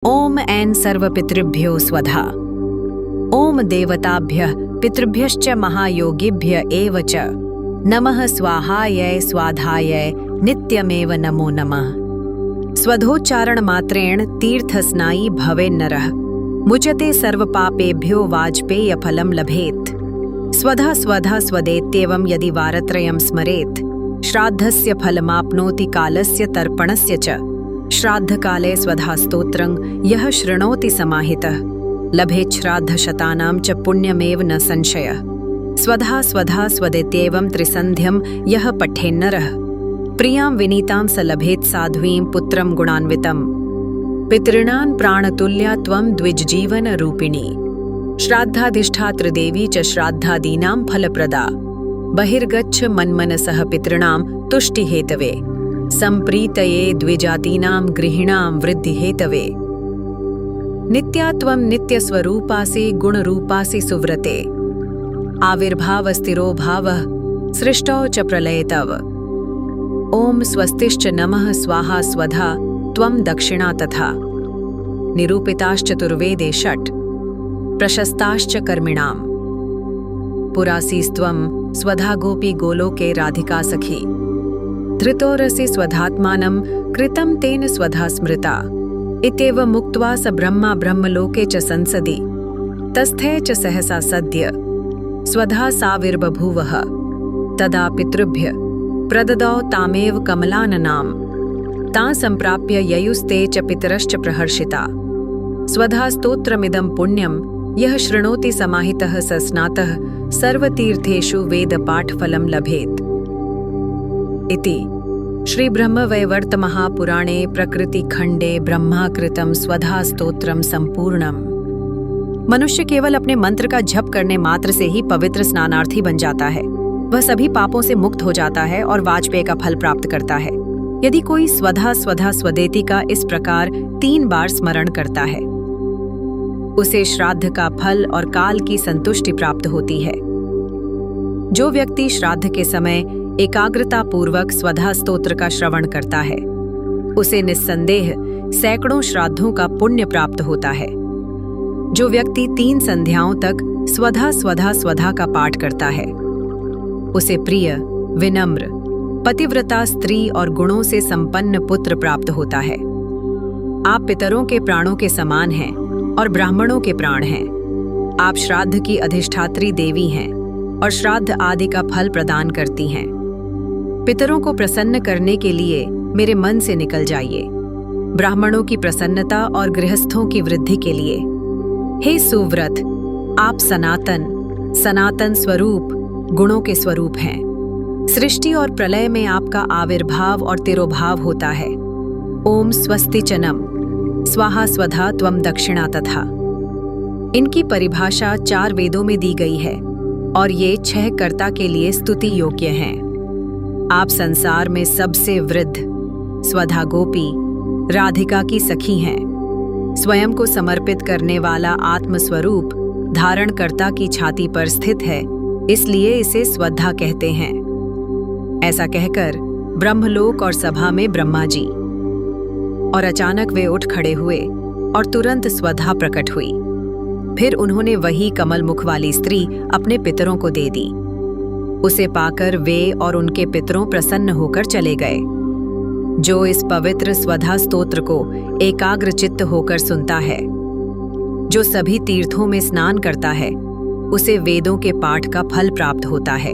ओम ऐं सर्वपितृभ्यो स्वधा। ओम देवताभ्यः पितृभ्यश्च महायोगिभ्य एव च नमः स्वाहायै स्वाधायै नित्यमेव नमो नमः। स्वधोच्चारण मात्रेण तीर्थस्नायी भवेन्नरः मुचते सर्वपापेभ्यो वाजपेय फलं लभेत्। स्वधा स्वधा स्वदेत्येवं यदि वारत्रयं स्मरेत् श्राद्धस्य फलमाप्नोति कालस्य तर्पणस्य च। श्राद्धकाले स्वधा स्तोत्रं यः शृणोति समाहितः लभेत् श्राद्धशतानां च पुण्यमेव न संशयः। स्वधा स्वधा स्वदेत्येवं त्रिसन्ध्यं यः पठेन्नरः प्रियां विनीतां स लभेत् साध्वीं पुत्रं गुणान्वितं। पितॄणां प्राणतुल्या त्वं द्विजजीवनरूपिणी। श्राद्धाधिष्ठातृदेवी च श्राद्धादीनां फलप्रदा। बहिर्गच्छ मन्मनसः पितॄणां तुष्टिहेतवे सम्प्रीतये द्विजातीनां गृहिणां वृद्धिहेतवे। नित्या त्वं नित्यस्वरूपासि गुणरूपासि सुव्रते। आविर्भावस्थिरो भावः सृष्टौ च प्रलये तव। ओम स्वस्तिश्च नमः स्वाहा स्वधा त्वं दक्षिणा तथा। निरूपिताश्चतुर्वेदे षट् प्रशस्ताश्च कर्मिणाम्। पुरासीस्त्वं स्वधा गोपी गोलोके राधिका सखी। धृतोरसि स्वधात्मानं कृतं तेन स्वधा स्मृता। इत्येव मुक्त्वा स ब्रह्मा ब्रह्मलोके च संसदि तस्थे च सहसा सद्य स्वधा साविर्बभूवः। तदा पितृभ्य प्रददौ तामेव कमलाननां तां सम्प्राप्य ययुस्ते च पितरश्च प्रहर्षिता। स्वधा स्तोत्रमिदं पुण्यं यः शृणोति समाहितः स स्नातः सर्वतीर्थेषु वेदपाठफलं लभेत्। इति श्रीब्रह्मवैवर्त महापुराणे प्रकृतिखंडे ब्रह्माकृतं स्वधा स्तोत्रम संपूर्णम। मनुष्य केवल अपने मंत्र का जप करने मात्र से ही पवित्र स्नानार्थी बन जाता है। वह सभी पापों से मुक्त हो जाता है और वाजपेय का फल प्राप्त करता है यदि कोई स्वधा स्वधा स्वदेति का इस प्रकार 3 बार स्मरण करता है। उसे श्राद्ध का फल और काल की संतुष्टि प्राप्त होती है। जो व्यक्ति श्राद्ध के समय एकाग्रता पूर्वक स्वधा स्तोत्र का श्रवण करता है उसे निस्संदेह सैकड़ों श्राद्धों का पुण्य प्राप्त होता है। जो व्यक्ति 3 संध्याओं तक स्वधा स्वधा स्वधा का पाठ करता है उसे प्रिय, विनम्र, पतिव्रता स्त्री और गुणों से संपन्न पुत्र प्राप्त होता है। आप पितरों के प्राणों के समान हैं और ब्राह्मणों के प्राण हैं। आप श्राद्ध की अधिष्ठात्री देवी हैं और श्राद्ध आदि का फल प्रदान करती हैं। पितरों को प्रसन्न करने के लिए मेरे मन से निकल जाइए। ब्राह्मणों की प्रसन्नता और गृहस्थों की वृद्धि के लिए हे सुव्रत, आप सनातन स्वरूप गुणों के स्वरूप हैं। सृष्टि और प्रलय में आपका आविर्भाव और तिरोभाव होता है। ओम स्वस्ति चनम स्वाहा स्वधा त्वं दक्षिणा तथा। इनकी परिभाषा 4 वेदों में दी गई है और ये 6 कर्ता के लिए स्तुति योग्य हैं। आप संसार में सबसे वृद्ध स्वधा गोपी राधिका की सखी हैं। स्वयं को समर्पित करने वाला आत्मस्वरूप धारणकर्ता की छाती पर स्थित है, इसलिए इसे स्वधा कहते हैं। ऐसा कहकर ब्रह्मलोक और सभा में ब्रह्मा जी और अचानक वे उठ खड़े हुए और तुरंत स्वधा प्रकट हुई। फिर उन्होंने वही कमल मुख वाली स्त्री अपने पितरों को दे दी। उसे पाकर वे और उनके पितरों प्रसन्न होकर चले गए। जो इस पवित्र स्वधा स्तोत्र को एकाग्र चित्त होकर सुनता है, जो सभी तीर्थों में स्नान करता है, उसे वेदों के पाठ का फल प्राप्त होता है।